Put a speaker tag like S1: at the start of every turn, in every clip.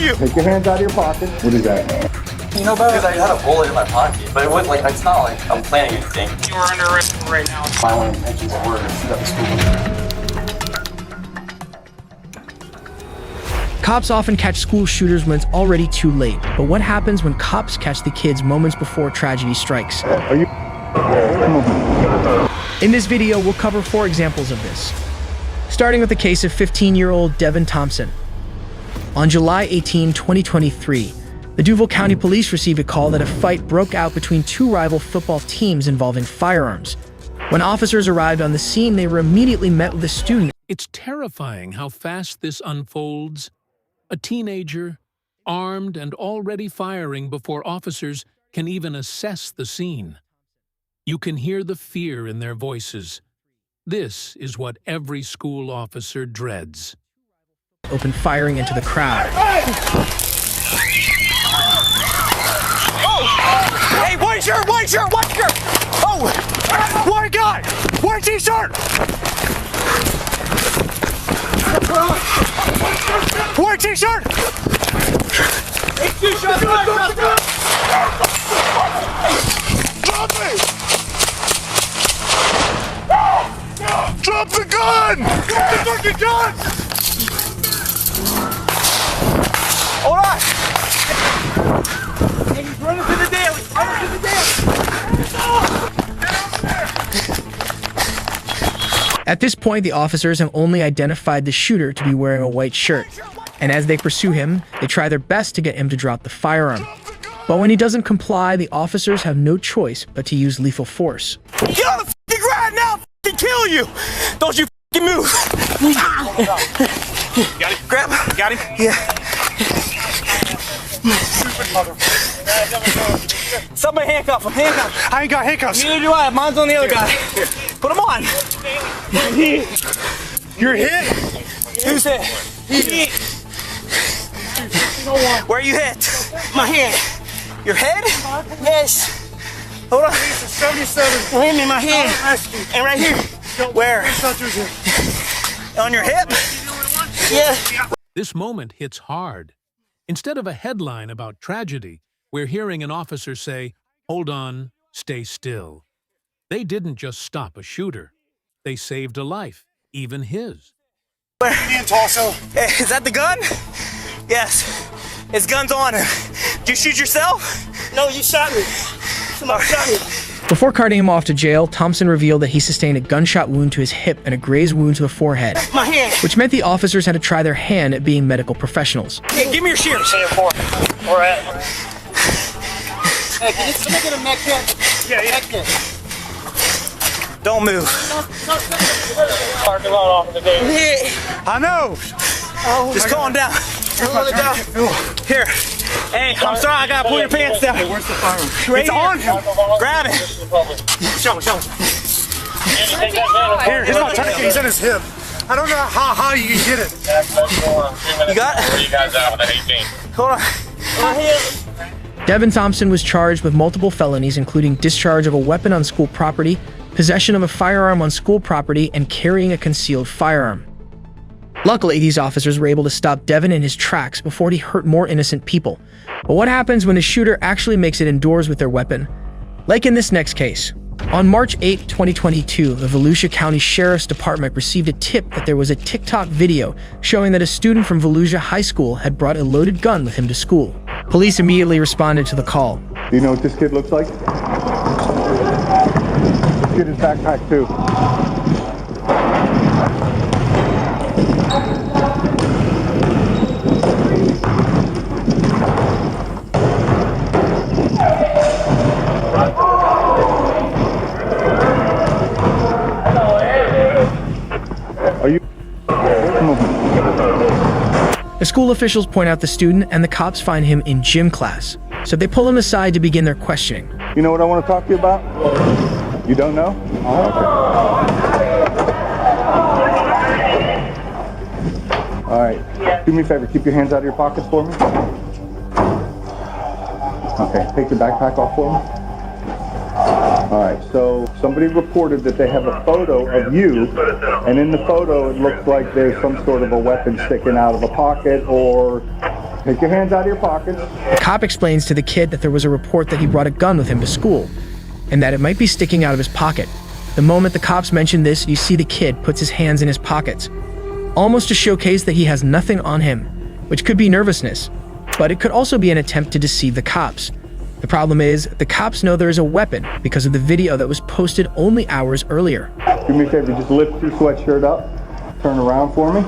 S1: you!
S2: Take your hands out of your pocket. What is that?
S3: You know better. I had a bullet in my pocket, but it wasn't like, it's not like I'm planning anything.
S1: You are under arrest right now.
S3: My only intentions were to shoot up the school.
S4: Cops often catch school shooters when it's already too late. But what happens when cops catch the kids moments before tragedy strikes?
S2: Are you?
S4: In this video, we'll cover 4 examples of this. Starting with the case of 15-year-old Devin Thompson. On July 18, 2023, the Duval County Police received a call that a fight broke out between 2 rival football teams involving firearms. When officers arrived on the scene, they were immediately met with a student.
S5: It's terrifying how fast this unfolds. A teenager, armed and already firing before officers can even assess the scene. You can hear the fear in their voices. This is what every school officer dreads.
S4: Opened firing into the crowd.
S1: Hey, white shirt, white shirt, white shirt! Oh! White guy! White t-shirt! White t-shirt! Drop me! Drop the gun! Drop the fucking gun! Hold on! Hey, he's running to the daily! Running to the daily!
S4: At this point, the officers have only identified the shooter to be wearing a white shirt. And as they pursue him, they try their best to get him to drop the firearm. But when he doesn't comply, the officers have no choice but to use lethal force.
S1: Get on the fucking ground now! I'll fucking kill you! Don't you fucking move! Got him? Grab him. Got him? Yeah. Somebody handcuff him. Handcuff him. I ain't got handcuffs. Neither do I. Mine's on the other guy. Put him on. You're hit? Who's hit? He. Where are you hit? My head. Your head? Yes. Hold on. 77. Wait a minute, my head. And right here. Where? On your hip? Yeah.
S5: This moment hits hard. Instead of a headline about tragedy, we're hearing an officer say, "Hold on, stay still." They didn't just stop a shooter. They saved a life, even his.
S1: Where? In Tulsa. Hey, is that the gun? Yes. His gun's on him. Did you shoot yourself? No, you shot me. Somebody shot me.
S4: Before carting him off to jail, Thompson revealed that he sustained a gunshot wound to his hip and a grazed wound to the forehead,
S1: My hand.
S4: which meant the officers had to try their hand at being medical professionals.
S1: Hey, give me your shears. Where at? Hey, can you get a neck hit? Yeah, neck hit. Don't move. Parking lot off of the day. I know. Oh, just calm down. Here. Hey, I'm sorry, I gotta pull your pants down. Hey, where's the firearm? It's on him. Grab it. Show him. Here, he's not trying to, he's in his hip. I don't know how you can get it. You got it? Where you guys at with an 18? Hold on.
S4: Devin Thompson was charged with multiple felonies, including discharge of a weapon on school property, possession of a firearm on school property, and carrying a concealed firearm. Luckily, these officers were able to stop Devin in his tracks before he hurt more innocent people. But what happens when the shooter actually makes it indoors with their weapon? Like in this next case. On March 8, 2022, the Volusia County Sheriff's Department received a tip that there was a TikTok video showing that a student from Volusia High School had brought a loaded gun with him to school. Police immediately responded to the call.
S2: Do you know what this kid looks like? Let's get his backpack too. Are you?
S4: The school officials point out the student, and the cops find him in gym class. So they pull him aside to begin their questioning.
S2: You know what I want to talk to you about? You don't know? Oh, okay. All right. Do me a favor. Keep your hands out of your pockets for me. Okay. Take your backpack off for me. All right. So somebody reported that they have a photo of you, and in the photo it looks like there's some sort of a weapon sticking out of a pocket, or take your hands out of your pockets.
S4: The cop explains to the kid that there was a report that he brought a gun with him to school, and that it might be sticking out of his pocket. The moment the cops mention this, you see the kid puts his hands in his pockets, almost to showcase that he has nothing on him, which could be nervousness, but it could also be an attempt to deceive the cops. The problem is, the cops know there is a weapon because of the video that was posted only hours earlier.
S2: Do me a favor, just lift your sweatshirt up, turn around for me.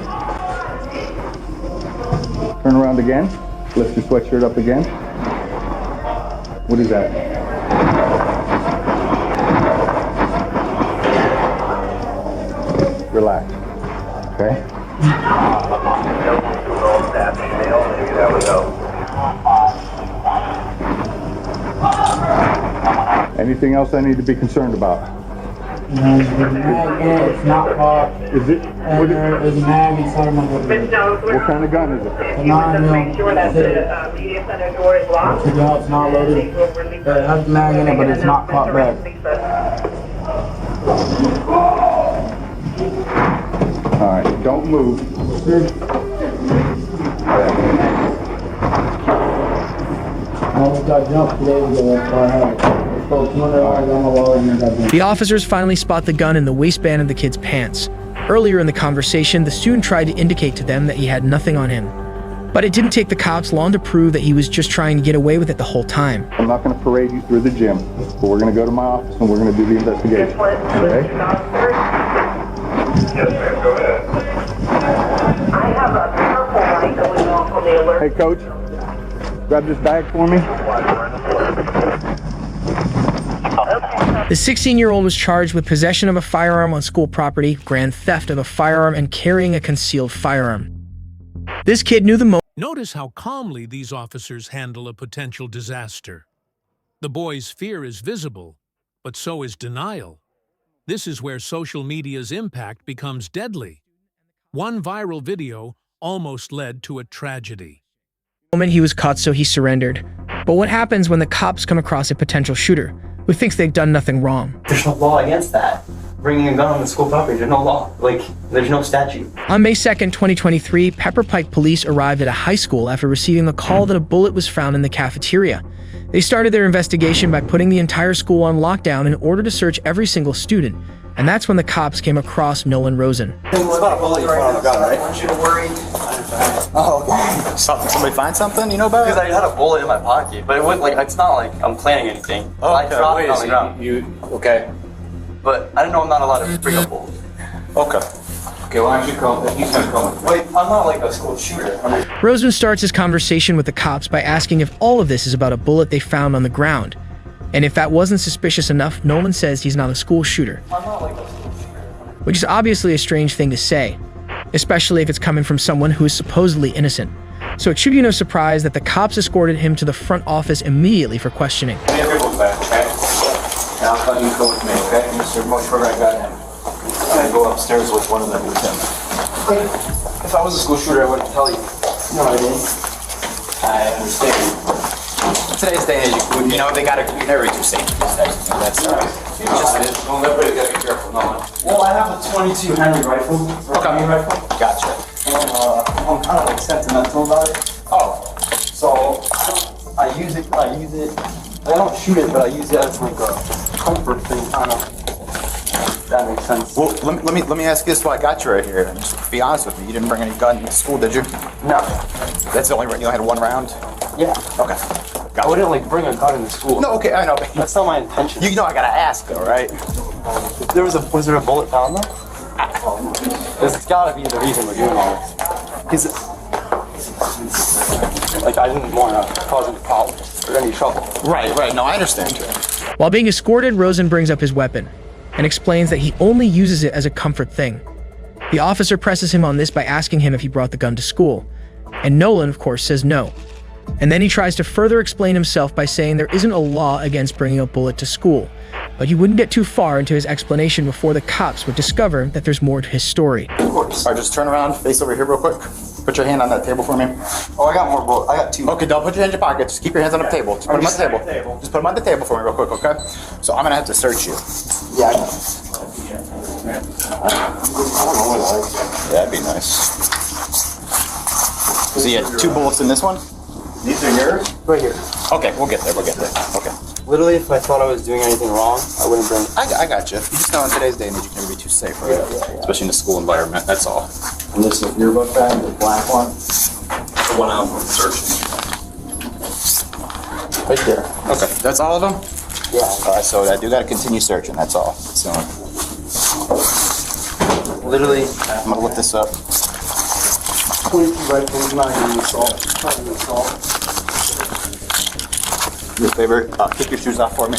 S2: Turn around again, lift your sweatshirt up again. What is that? Relax, okay? Anything else I need to be concerned about?
S6: No, the mag in it, it's not popped.
S2: Is it?
S6: And there is a mag inside of my hood.
S2: What kind of gun is it?
S6: A 9mm. No, it's not loaded. It has a mag in it, but it's not popped back.
S2: Alright, don't move.
S6: I almost got jumped 2 days ago, that's why I have it.
S4: The officers finally spot the gun in the waistband of the kid's pants. Earlier in the conversation, the student tried to indicate to them that he had nothing on him. But it didn't take the cops long to prove that he was just trying to get away with it the whole time.
S2: I'm not going to parade you through the gym, but we're going to go to my office and we're going to do the investigation. Okay?
S7: Yes, ma'am, go ahead. I have a purple light going off on the alert.
S2: Hey, Coach, grab this bag for me.
S4: The 16-year-old was charged with possession of a firearm on school property, grand theft of a firearm, and carrying a concealed firearm. This kid knew the moment.
S5: Notice how calmly these officers handle a potential disaster. The boy's fear is visible, but so is denial. This is where social media's impact becomes deadly. One viral video almost led to a tragedy.
S4: He was caught, so he surrendered. But what happens when the cops come across a potential shooter who thinks they've done nothing wrong?
S3: There's no law against that. Bringing a gun on the school property, there's no law. There's no statute.
S4: On May 2nd, 2023, Pepper Pike police arrived at a high school after receiving a call that a bullet was found in the cafeteria. They started their investigation by putting the entire school on lockdown in order to search every single student. And that's when the cops came across Nolan Rosen.
S3: It's about a bullet you found on the gun, right? I want you to worry. Oh, okay.
S1: Somebody find something you know about?
S3: Because I had a bullet in my pocket, but it wasn't it's not like I'm planning anything.
S1: Oh,
S3: I dropped it on the ground.
S1: Okay.
S3: But I didn't know I'm not allowed to bring a bullet.
S1: Okay. Okay, why don't you call? He's gonna call.
S3: Wait, I'm not like a school shooter.
S4: Rosen starts his conversation with the cops by asking if all of this is about a bullet they found on the ground. And if that wasn't suspicious enough, Nolan says he's not a school shooter.
S3: I'm not like a school shooter.
S4: Which is obviously a strange thing to say, especially if it's coming from someone who is supposedly innocent. So it should be no surprise that the cops escorted him to the front office immediately for questioning.
S1: Give me everyone back, okay? And I'll let you go with me, okay? Mr. Moshford, I got him. I go upstairs with one of them with him. If I was a school shooter, I wouldn't tell you.
S3: No, I didn't.
S1: I understand. Today's day and age, they gotta be very too safe. That's well, everybody gotta be careful, no.
S3: Well, I have a .22 Henry rifle.
S1: Okay.
S3: Rifle.
S1: Gotcha.
S3: And I'm kind of sentimental about it.
S1: Oh.
S3: So I use it. I don't shoot it, but I use it as like a comfort thing, kind of. If that makes sense.
S1: Well, let me ask you this while I got you right here. Just be honest with me. You didn't bring any gun to school, did you?
S3: No.
S1: That's the only you only had one round?
S3: Yeah.
S1: Okay.
S3: I wouldn't bring a gun into school.
S1: No, okay, I know.
S3: That's not my intention.
S1: You know I gotta ask though, right?
S3: Was there a bullet found though? It's gotta be the reason we're doing all this. Because I didn't want to cause any problems or any trouble.
S1: Right. No, I understand.
S4: While being escorted, Rosen brings up his weapon and explains that he only uses it as a comfort thing. The officer presses him on this by asking him if he brought the gun to school. And Nolan, of course, says no. And then he tries to further explain himself by saying there isn't a law against bringing a bullet to school. But he wouldn't get too far into his explanation before the cops would discover that there's more to his story.
S1: Of course. All right, just turn around, face over here real quick. Put your hand on that table for me.
S3: Oh, I got more bullets. I got 2.
S1: Okay, don't put your hands in your pocket. Just keep your hands on the table. Just put them on the table. Just put them on the table for me real quick, okay? So I'm gonna have to search you.
S3: Yeah, I know.
S1: That'd be nice. So you had 2 bullets in this one?
S3: These are yours? Right here.
S1: Okay, we'll get there. Okay.
S3: Literally, if I thought I was doing anything wrong, I wouldn't bring it.
S1: I got you. You just know in today's day and age you can never be too safe, right?
S3: Yeah.
S1: Especially in a school environment, that's all.
S3: And this is your book bag, the black one?
S1: The one out searching.
S3: Right there.
S1: Okay, that's all of them?
S3: Yeah.
S1: Alright, so I do gotta continue searching, that's all. So,
S3: Literally,
S1: I'm gonna look this up.
S3: 22 rifles, not even assault.
S1: Your favorite, kick your shoes off for me.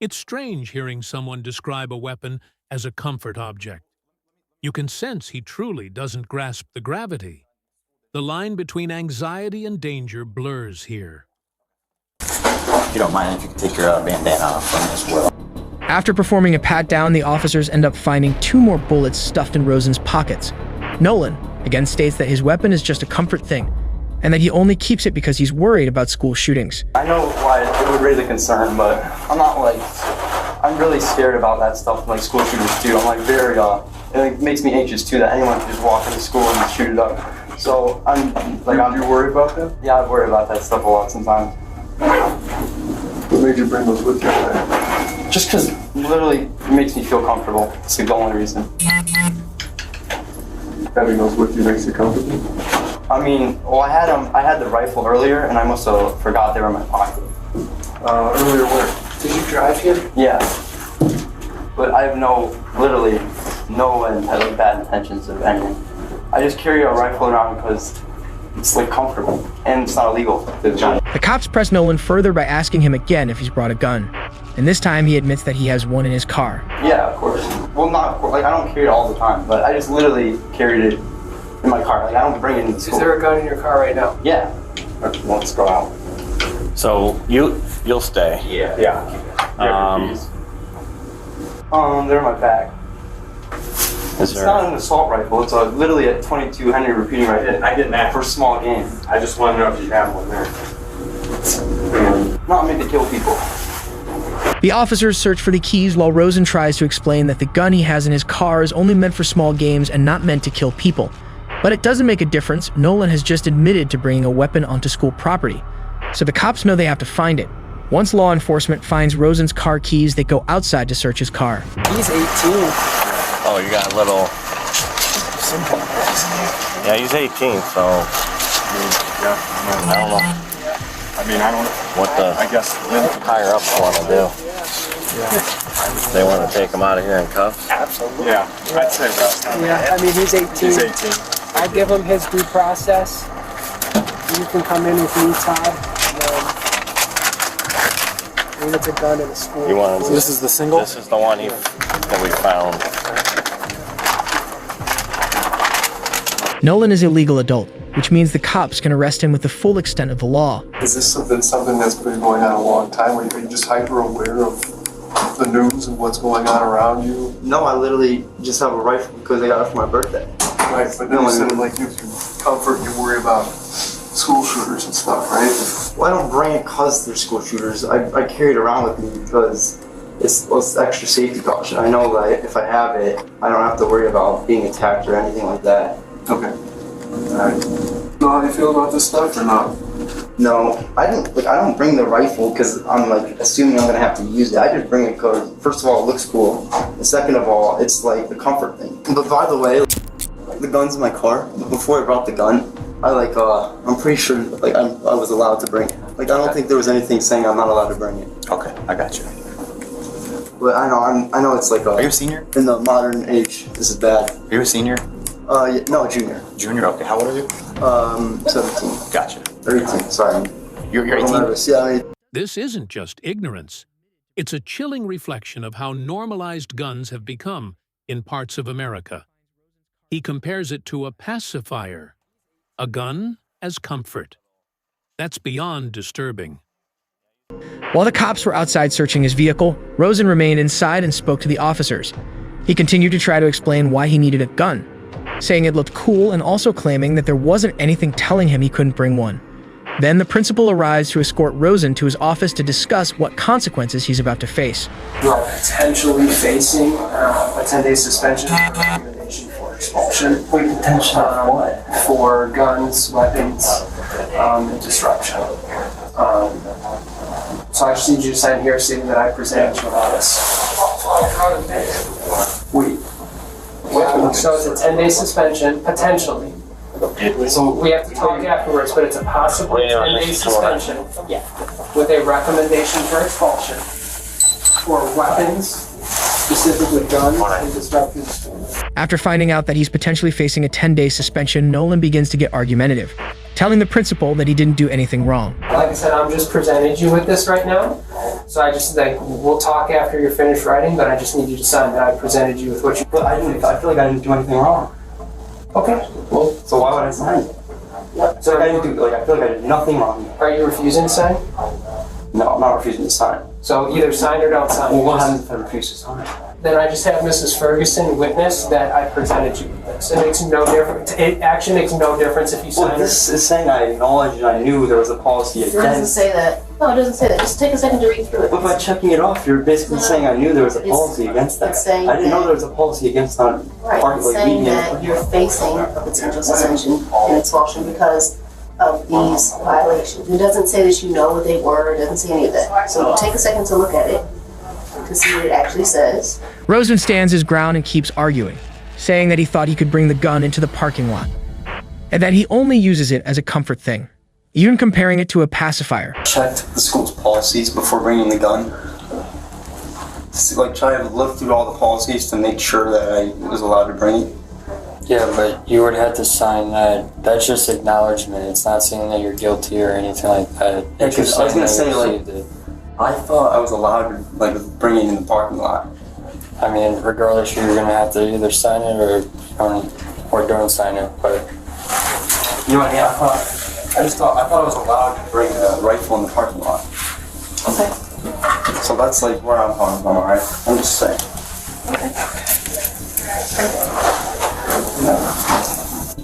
S5: It's strange hearing someone describe a weapon as a comfort object. You can sense he truly doesn't grasp the gravity. The line between anxiety and danger blurs here.
S1: If you don't mind, if you could take your bandana off from me as well.
S4: After performing a pat-down, the officers end up finding 2 more bullets stuffed in Rosen's pockets. Nolan again states that his weapon is just a comfort thing, and that he only keeps it because he's worried about school shootings.
S3: I know why it would raise a concern, but I'm really scared about that stuff, like school shooters too. I'm like very, it makes me anxious too that anyone can just walk into school and shoot it up. So I'm you worried about that? Yeah, I worry about that stuff a lot sometimes.
S8: What made you bring those with you?
S3: Just because literally it makes me feel comfortable. It's the only reason.
S8: Having those with you makes you comfortable?
S3: I mean, well, I had the rifle earlier, and I must have forgot they were in my pocket.
S8: Earlier where? Did you drive here?
S3: Yeah. But I have literally no bad intentions of anything. I just carry a rifle around because it's like comfortable, and it's not illegal.
S4: The cops press Nolan further by asking him again if he's brought a gun. And this time he admits that he has one in his car.
S3: Yeah, of course. Well, not of course. Like, I don't carry it all the time, but I just literally carried it in my car. Like, I don't bring it into school.
S6: Is there a gun in your car right now?
S3: Yeah. Let's go out.
S9: So you'll stay.
S3: Yeah. They're in my bag. It's not an assault rifle. It's literally a .22 Henry repeating rifle.
S8: I didn't ask.
S3: For small game.
S8: I just want to know if you have one there.
S3: Not meant to kill people.
S4: The officers search for the keys while Rosen tries to explain that the gun he has in his car is only meant for small games and not meant to kill people. But it doesn't make a difference. Nolan has just admitted to bringing a weapon onto school property. So the cops know they have to find it. Once law enforcement finds Rosen's car keys, they go outside to search his car.
S6: He's 18.
S9: Oh, you got a little... Yeah, he's 18, so... I don't know.
S8: I don't know.
S9: What the
S8: I guess
S9: higher ups want to do. They want to take him out of here in cuffs?
S8: Absolutely. Yeah, I'd say that.
S6: Yeah, I mean, he's 18.
S8: He's 18.
S6: I give him his due process. You can come in with me, Todd. And it's a gun in the school.
S9: You want
S8: So this is the single?
S9: This is the one that we found.
S4: Nolan is a legal adult, which means the cops can arrest him with the full extent of the law.
S8: Is this something that's been going on a long time? Are you just hyper aware of the news and what's going on around you?
S3: No, I literally just have a rifle because I got it for my birthday.
S8: Right, but then you said it like gives you comfort. You worry about school shooters and stuff, right?
S3: Well, I don't bring it because they're school shooters. I carry it around with me because it's extra safety caution. I know that if I have it, I don't have to worry about being attacked or anything like that.
S8: Okay. Alright. Know how you feel about this stuff or not?
S3: No, I don't bring the rifle because I'm assuming I'm gonna have to use it. I just bring it because first of all, it looks cool, and second of all, it's like the comfort thing. But by the way, the gun's in my car. Before I brought the gun, I'm pretty sure I was allowed to bring it. I don't think there was anything saying I'm not allowed to bring it.
S1: Okay, I got you.
S3: But I know it's like
S1: Are you a senior?
S3: in the modern age, this is bad.
S1: Are you a senior?
S3: No, junior.
S1: Junior, okay. How old are you?
S3: 17.
S1: Gotcha.
S3: Or 18, sorry.
S1: You're
S3: I'm
S1: 18?
S3: nervous. Yeah,
S5: This isn't just ignorance. It's a chilling reflection of how normalized guns have become in parts of America. He compares it to a pacifier, a gun as comfort. That's beyond disturbing.
S4: While the cops were outside searching his vehicle, Rosen remained inside and spoke to the officers. He continued to try to explain why he needed a gun, saying it looked cool and also claiming that there wasn't anything telling him he couldn't bring one. Then the principal arrives to escort Rosen to his office to discuss what consequences he's about to face.
S6: You are potentially facing a 10-day suspension and recommendation for expulsion.
S3: Potential what?
S6: For guns, weapons, and disruption. So I just need you to sign here stating that I present you with this.
S3: Wait.
S6: So it's a 10-day suspension, potentially. So we have to talk afterwards, but it's a possible 10-day suspension with a recommendation for expulsion for weapons, specifically guns and disruptive schools.
S4: After finding out that he's potentially facing a 10-day suspension, Nolan begins to get argumentative, telling the principal that he didn't do anything wrong.
S6: Like I said, I'm just presenting you with this right now. So I just we'll talk after you're finished writing, but I just need you to sign that I presented you with what you.
S3: But I feel like I didn't do anything wrong.
S6: Okay.
S3: Well, so why would I sign it? So I feel like I did nothing wrong.
S6: Are you refusing to sign?
S3: No, I'm not refusing to sign.
S6: So either sign or don't sign.
S3: Well, what happens if I refuse to sign?
S6: Then I just have Mrs. Ferguson witness that I presented you with this. It makes no difference. It actually makes no difference if you sign.
S3: Well, this is saying I acknowledged and I knew there was a policy against.
S10: It doesn't say that. No, it doesn't say that. Just take a second to read through it.
S3: But by checking it off, you're basically saying I knew there was a policy against that.
S10: It's saying
S3: I didn't know
S10: that-
S3: there was a policy against that.
S10: Right, it's saying that you're facing a potential suspension and expulsion because of these violations. It doesn't say that you know what they were. It doesn't say any of that. So take a second to look at it to see what it actually says.
S4: Rosen stands his ground and keeps arguing, saying that he thought he could bring the gun into the parking lot, and that he only uses it as a comfort thing, even comparing it to a pacifier.
S3: Checked the school's policies before bringing the gun. Like try to look through all the policies to make sure that I was allowed to bring it.
S11: Yeah, but you would have to sign that. That's just acknowledgement. It's not saying that you're guilty or anything like that.
S3: Yeah, because I was gonna say I thought I was allowed to bring it in the parking lot.
S11: I mean, regardless, you're gonna have to either sign it or don't sign it. But
S3: you know what I mean? I thought I was allowed to bring a rifle in the parking lot.
S10: Okay.
S3: So that's where I'm coming from, alright? I'm just saying.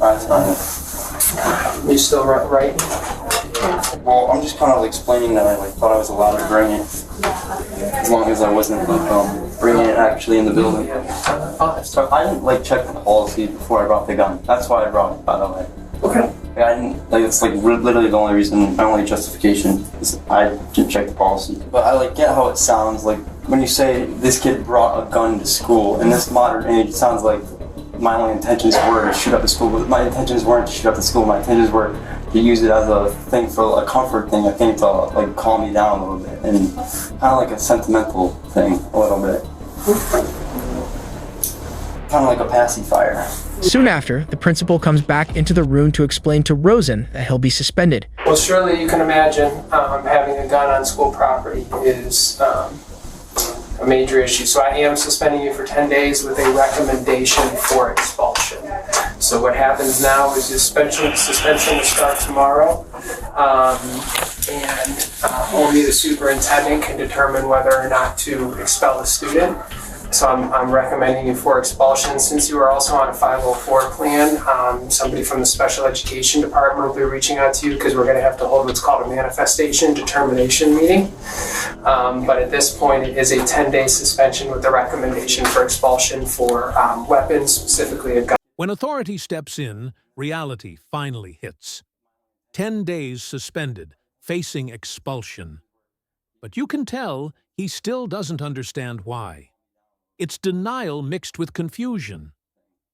S3: Alright, fine.
S6: You still writing?
S3: Well, I'm just kind of explaining that I thought I was allowed to bring it, as long as I wasn't bringing it actually in the building. So I didn't check the policy before I brought the gun. That's why I brought it, by the way.
S6: Okay.
S3: I didn't it's literally the only reason, my only justification is I didn't check the policy. But I get how it sounds when you say this kid brought a gun to school in this modern age. It sounds like my only intentions were to shoot up the school, but my intentions weren't to shoot up the school. My intentions were to use it as a thing for a comfort thing, a thing to calm me down a little bit, and kind of a sentimental thing a little bit. Kind of a pacifier.
S4: Soon after, the principal comes back into the room to explain to Rosen that he'll be suspended.
S6: Well, surely you can imagine having a gun on school property is a major issue. So I am suspending you for 10 days with a recommendation for expulsion. So what happens now is suspension will start tomorrow, and only the superintendent can determine whether or not to expel the student. So I'm recommending you for expulsion. Since you are also on a 504 plan, somebody from the special education department will be reaching out to you because we're going to have to hold what's called a manifestation determination meeting. But at this point, it is a 10-day suspension with the recommendation for expulsion for weapons, specifically a gun.
S5: When authority steps in, reality finally hits. 10 days suspended, facing expulsion. But you can tell he still doesn't understand why. It's denial mixed with confusion,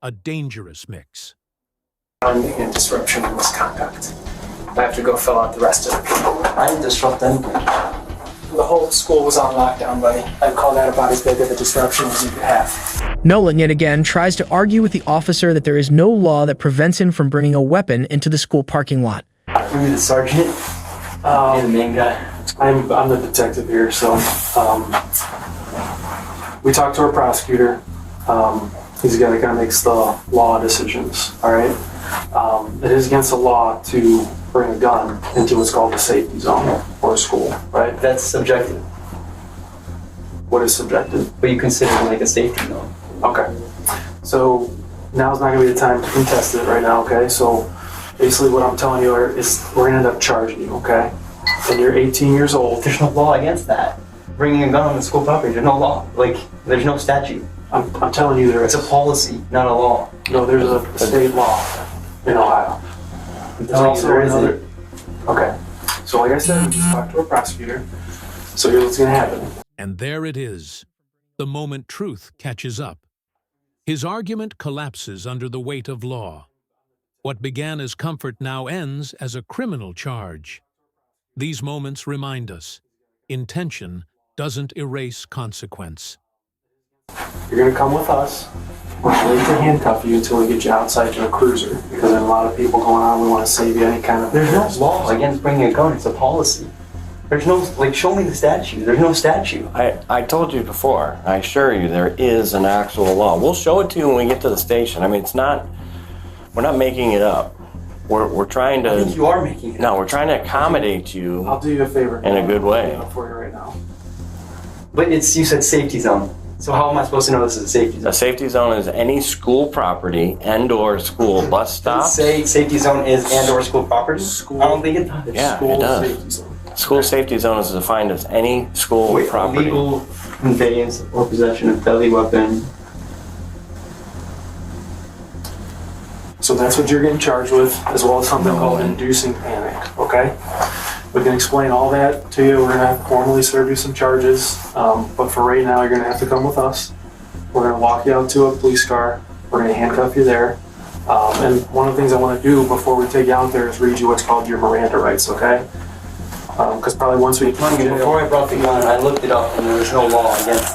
S5: a dangerous mix.
S6: And disruption and misconduct. I have to go fill out the rest of the people.
S3: I didn't disrupt anything.
S6: The whole school was on lockdown, buddy. I'd call that about as big of a disruption as you could have.
S4: Nolan yet again tries to argue with the officer that there is no law that prevents him from bringing a weapon into the school parking lot.
S3: Are you the sergeant? You're the main guy.
S12: I'm the detective here, so we talked to our prosecutor. He's the guy that makes the law decisions, all right? It is against the law to bring a gun into what's called a safety zone or a school, right?
S3: That's subjective.
S12: What is subjective?
S3: What you consider like a safety zone.
S12: Okay. So now's not going to be the time to contest it right now, okay? So basically what I'm telling you is we're going to end up charging you, okay? And you're 18 years old.
S3: There's no law against that. Bringing a gun on the school property, there's no law. Like, there's no statute.
S12: I'm telling you there is.
S3: It's a policy, not a law.
S12: No, there's a state law in Ohio. There's also another. Okay. So like I said, we just talked to a prosecutor. So here's what's going to happen.
S5: And there it is, the moment truth catches up. His argument collapses under the weight of law. What began as comfort now ends as a criminal charge. These moments remind us, intention doesn't erase consequence.
S12: You're going to come with us. We're going to handcuff you until we get you outside to a cruiser. Because there's a lot of people going on. We want to save you any kind of...
S3: There's no law against bringing a gun. It's a policy. There's no, like, show me the statute. There's no statute.
S9: I told you before, I assure you, there is an actual law. We'll show it to you when we get to the station. I mean, it's not, we're not making it up. We're trying to...
S3: I think you are making it up.
S9: No, we're trying to accommodate you.
S12: I'll do you a favor.
S9: In a good way.
S12: I'll do it for you right now.
S3: But you said safety zone. So how am I supposed to know this is a safety zone?
S9: A safety zone is any school property and/or school bus stop.
S3: Does it say safety zone is and/or school property? I don't think it does.
S9: Yeah,
S12: School
S9: it does.
S12: safety zone.
S9: School safety zone is defined as any school property.
S3: Illegal conveyance or possession of deadly weapon.
S12: So that's what you're getting charged with, as well as something called inducing panic, okay? We can explain all that to you. We're going to formally serve you some charges, but for right now, you're going to have to come with us. We're going to walk you out to a police car. We're going to handcuff you there. And one of the things I want to do before we take you out there is read you what's called your Miranda rights, okay? Because probably once we...
S3: Before I brought the gun, I looked it up and there was no law against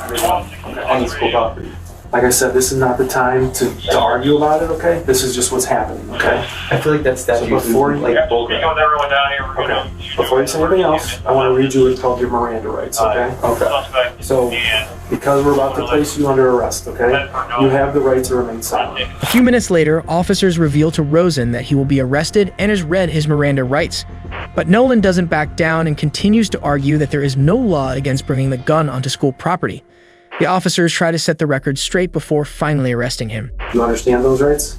S3: any school property.
S12: Like I said, this is not the time to argue about it, okay? This is just what's happening, okay?
S3: I feel like that's
S12: So before you... Okay. Before you say anything else, I want to read you what's called your Miranda rights, okay?
S3: Okay.
S12: So, because we're about to place you under arrest, okay? You have the right to remain silent.
S4: A few minutes later, officers reveal to Rosen that he will be arrested and has read his Miranda rights. But Nolan doesn't back down and continues to argue that there is no law against bringing the gun onto school property. The officers try to set the record straight before finally arresting him.
S12: Do you understand those rights?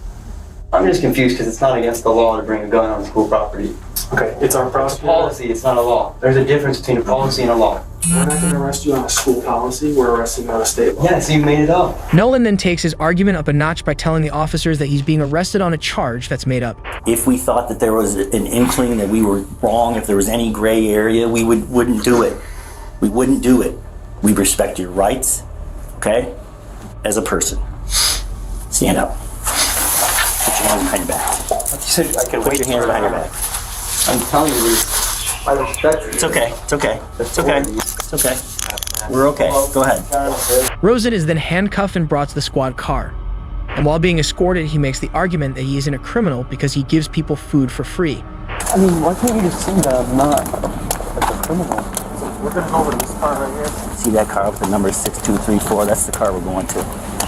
S3: I'm just confused because it's not against the law to bring a gun on school property.
S12: Okay, it's our prosecutor.
S3: Policy, it's not a law. There's a difference between a policy and a law.
S12: We're not going to arrest you on a school policy, we're arresting you on a state law.
S3: Yeah, so you made it up.
S4: Nolan then takes his argument up a notch by telling the officers that he's being arrested on a charge that's made up.
S13: If we thought that there was an inkling that we were wrong, if there was any gray area, we wouldn't do it. We wouldn't do it. We respect your rights, okay? As a person. Stand up. Put your hands behind your back.
S3: You said I can
S13: Put your hands behind your back.
S3: I'm telling you this. I respect you.
S13: It's okay. It's okay. It's okay. It's okay. We're okay. Go ahead.
S4: Rosen is then handcuffed and brought to the squad car. And while being escorted, he makes the argument that he isn't a criminal because he gives people food for free.
S11: I mean, why can't you just say that I'm not like a criminal? We're gonna go over to this car right here.
S13: See that car with the number 6234? That's the car we're going to.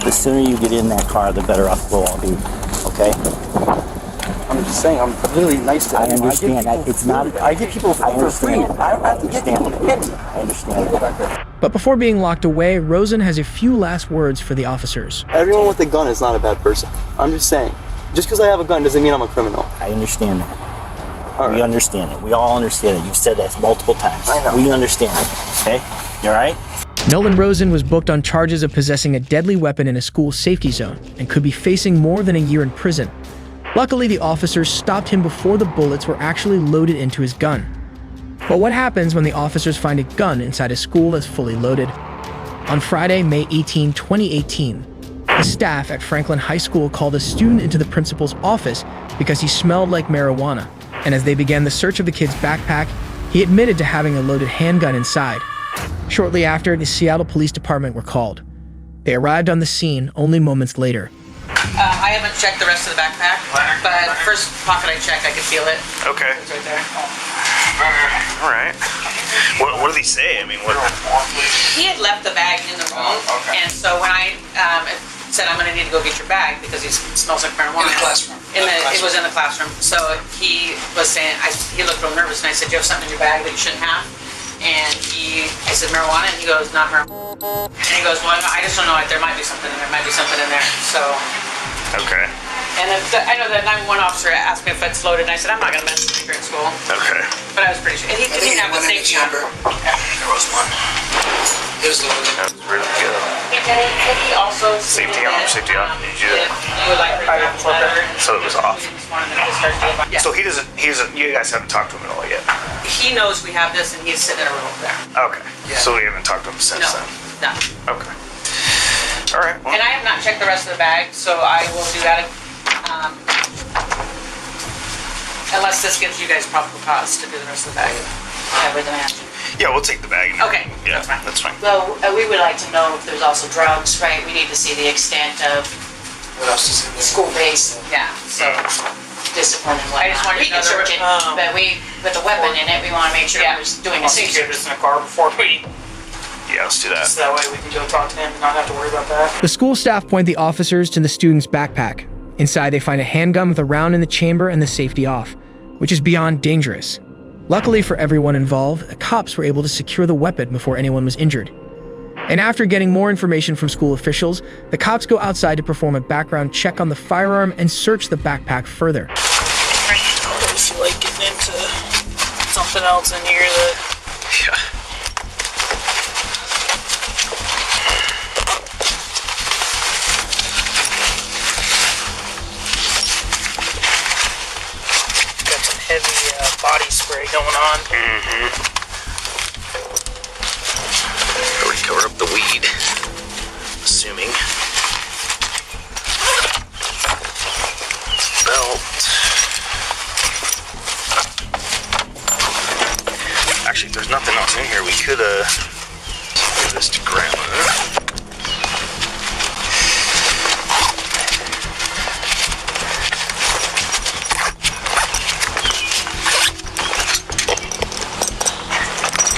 S13: The sooner you get in that car, the better off we'll all be. Okay?
S11: I'm just saying, I'm really nice to
S13: I understand.
S11: I get people for free. I don't have to get people to get me.
S13: I understand.
S4: But before being locked away, Rosen has a few last words for the officers.
S3: Everyone with a gun is not a bad person. I'm just saying. Just because I have a gun doesn't mean I'm a criminal.
S13: I understand that. We understand it. We all understand it. You've said that multiple times.
S3: I know.
S13: We understand it. Okay? You all right?
S4: Nolan Rosen was booked on charges of possessing a deadly weapon in a school safety zone and could be facing more than a year in prison. Luckily, the officers stopped him before the bullets were actually loaded into his gun. But what happens when the officers find a gun inside a school that's fully loaded? On Friday, May 18, 2018, the staff at Franklin High School called a student into the principal's office because he smelled like marijuana. And as they began the search of the kid's backpack, he admitted to having a loaded handgun inside. Shortly after, the Seattle Police Department were called. They arrived on the scene only moments later.
S14: I haven't checked the rest of the backpack, but first pocket I checked, I could feel it.
S1: Okay.
S14: It's right there.
S1: All right. What did he say? I mean, what?
S14: He had left the bag in the room, and so when I said, I'm going to need to go get your bag because it smells like marijuana. In the classroom? It was in the classroom. So he was saying, he looked real nervous, and I said, "You have something in your bag that you shouldn't have?" And I said, "Marijuana?" And he goes, "Not marijuana." And he goes, "Well, I just don't know. There might be something in there. Might be something in there." So.
S1: Okay.
S14: And I know that 911 officer asked me if it's loaded, and I said, "I'm not going to mess with you here at school."
S1: Okay.
S14: But I was pretty sure. He didn't have the safety on.
S1: There was one. It was loaded. That was really good.
S14: He also
S1: Safety on, safety off. Did you do that?
S14: You would like to have a letter.
S1: So it was off.
S14: Yeah.
S1: So he doesn't, you guys haven't talked to him at all yet?
S14: He knows we have this, and he's sitting in a room over there.
S1: Okay. Yeah. So we haven't talked to him since then?
S14: No.
S1: Okay. All right. Well.
S14: And I have not checked the rest of the bag, so I will do that. Unless this gives you guys probable cause to do the rest of the bag. I would imagine.
S1: Yeah, we'll take the bag.
S14: Okay.
S1: Yeah, that's fine.
S10: Well, we would like to know if there's also drugs, right? We need to see the extent of
S1: What else is in there?
S10: school-based
S14: Yeah. So
S10: discipline and whatnot.
S14: I just wanted
S10: We
S14: to know
S10: can search it, but with a weapon in it, we want to make sure we're doing a safe search.
S6: in a car before we.
S1: Yeah, let's do that.
S6: So that way we can go talk to him and not have to worry about that.
S4: The school staff point the officers to the student's backpack. Inside, they find a handgun with a round in the chamber and the safety off, which is beyond dangerous. Luckily for everyone involved, the cops were able to secure the weapon before anyone was injured. And after getting more information from school officials, the cops go outside to perform a background check on the firearm and search the backpack further.
S6: I feel like getting into something else in here that.
S1: Yeah.
S6: Got some heavy body spray going on.
S1: Already covered up the weed, assuming. Belt. Actually, if there's nothing else in here, we could give this to Grandma.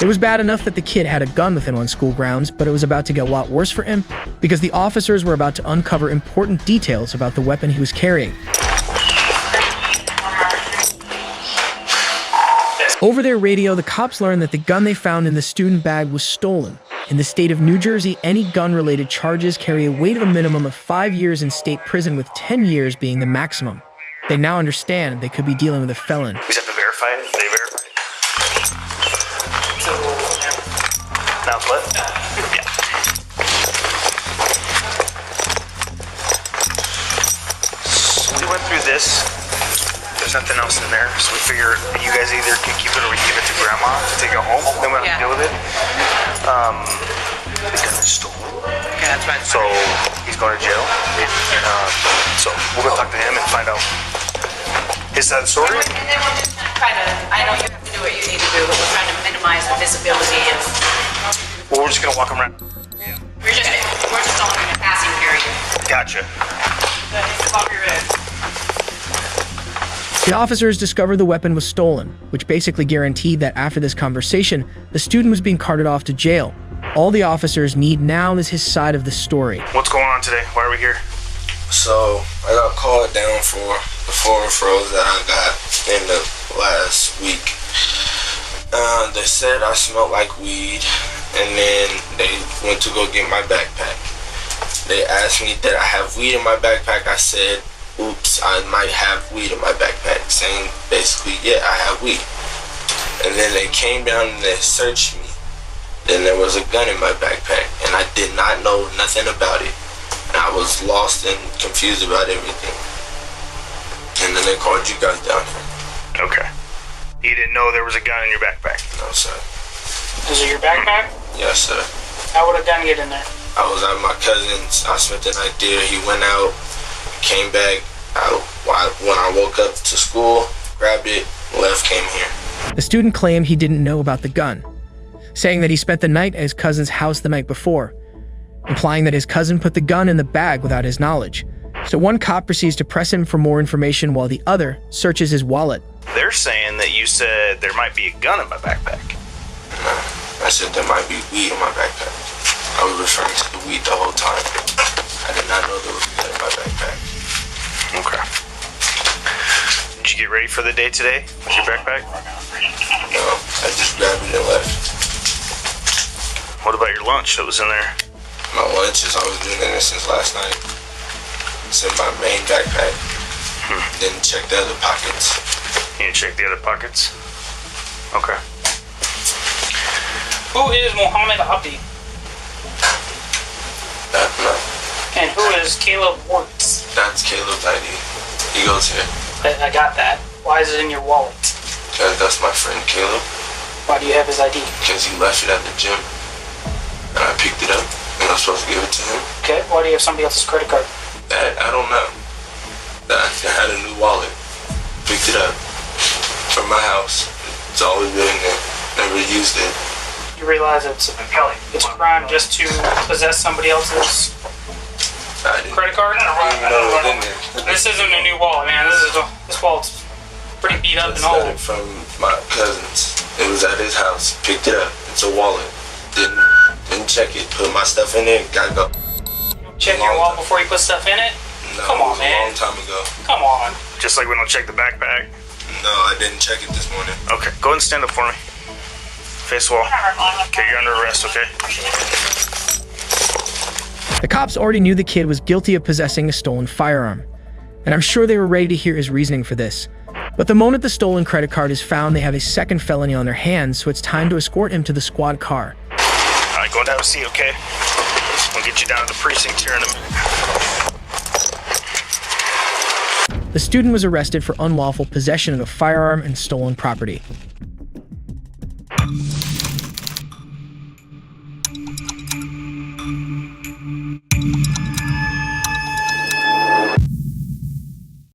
S4: It was bad enough that the kid had a gun with him on school grounds, but it was about to get a lot worse for him because the officers were about to uncover important details about the weapon he was carrying. Over their radio, the cops learned that the gun they found in the student bag was stolen. In the state of New Jersey, any gun-related charges carry a weight of a minimum of 5 years in state prison, with 10 years being the maximum. They now understand they could be dealing with a felon.
S1: We just have to verify it? They verify it? Now it's what? Yeah. So we went through this. There's nothing else in there, so we figure you guys either can keep it or we give it to Grandma to take it home. Then we don't have to deal with it. The gun is stolen.
S14: Okay, that's fine.
S1: So he's going to jail. So we'll go talk to him and find out his side of the story.
S10: And then we're just trying to, I know you have to do what you need to do, but we're trying to minimize the visibility of.
S1: Well, we're just going to walk him around.
S10: We're just only in a passing period.
S1: Gotcha.
S4: The officers discovered the weapon was stolen, which basically guaranteed that after this conversation, the student was being carted off to jail. All the officers need now is his side of the story.
S1: What's going on today? Why are we here?
S15: So, I got called down for the 4 referrals that I got in the last week. They said I smelled like weed, and then they went to go get my backpack. They asked me did I have weed in my backpack. I said, oops, I might have weed in my backpack, saying basically, yeah, I have weed. And then they came down and they searched me. Then there was a gun in my backpack, and I did not know nothing about it. And I was lost and confused about everything. And then they called you guys down here.
S1: Okay. You didn't know there was a gun in your backpack?
S15: No, sir.
S6: Is it your backpack?
S15: Yes, sir.
S6: How would a gun get in there?
S15: I was at my cousin's. I spent the night there. He went out, came back. When I woke up to school, grabbed it, left, came here.
S4: The student claimed he didn't know about the gun, saying that he spent the night at his cousin's house the night before, implying that his cousin put the gun in the bag without his knowledge. So one cop proceeds to press him for more information while the other searches his wallet.
S1: They're saying that you said there might be a gun in my backpack.
S15: No, I said there might be weed in my backpack. I was referring to the weed the whole time. I did not know there was a gun in my backpack.
S1: Okay. Did you get ready for the day today with your backpack?
S15: No, I just grabbed it and left.
S1: What about your lunch that was in there?
S15: My lunch is, I was doing it since last night. It's in my main backpack. Didn't check the other pockets.
S1: You didn't check the other pockets? Okay.
S16: Who is Mohammed Abdi?
S15: No.
S16: And who is Caleb Warts?
S15: That's Caleb's ID. He goes here.
S16: I got that. Why is it in your wallet?
S15: That's my friend Caleb.
S16: Why do you have his ID?
S15: Because he left it at the gym. And I picked it up. And I was supposed to give it to him.
S16: Okay, why do you have somebody else's credit card?
S15: That, I don't know. I had a new wallet. Picked it up from my house. It's always been in there. Never used it.
S16: You realize it's a crime just to possess somebody else's credit card? This isn't a new wallet, man. This wallet's pretty beat up and old.
S15: I got it from my cousins. It was at his house. Picked it up. It's a wallet. Didn't check it. Put my stuff in it. Gotta go.
S16: Check your wallet before you put stuff in it?
S15: No,
S16: come on, man.
S15: A long time ago.
S16: Come on.
S1: Just like we don't check the backpack?
S15: No, I didn't check it this morning.
S1: Okay, go ahead and stand up for me. Face wall. Okay, you're under arrest, okay?
S4: The cops already knew the kid was guilty of possessing a stolen firearm, and I'm sure they were ready to hear his reasoning for this. But the moment the stolen credit card is found, they have a second felony on their hands, so it's time to escort him to the squad car.
S1: Alright, go and have a seat, okay? We'll get you down to the precinct here in a minute.
S4: The student was arrested for unlawful possession of a firearm and stolen property.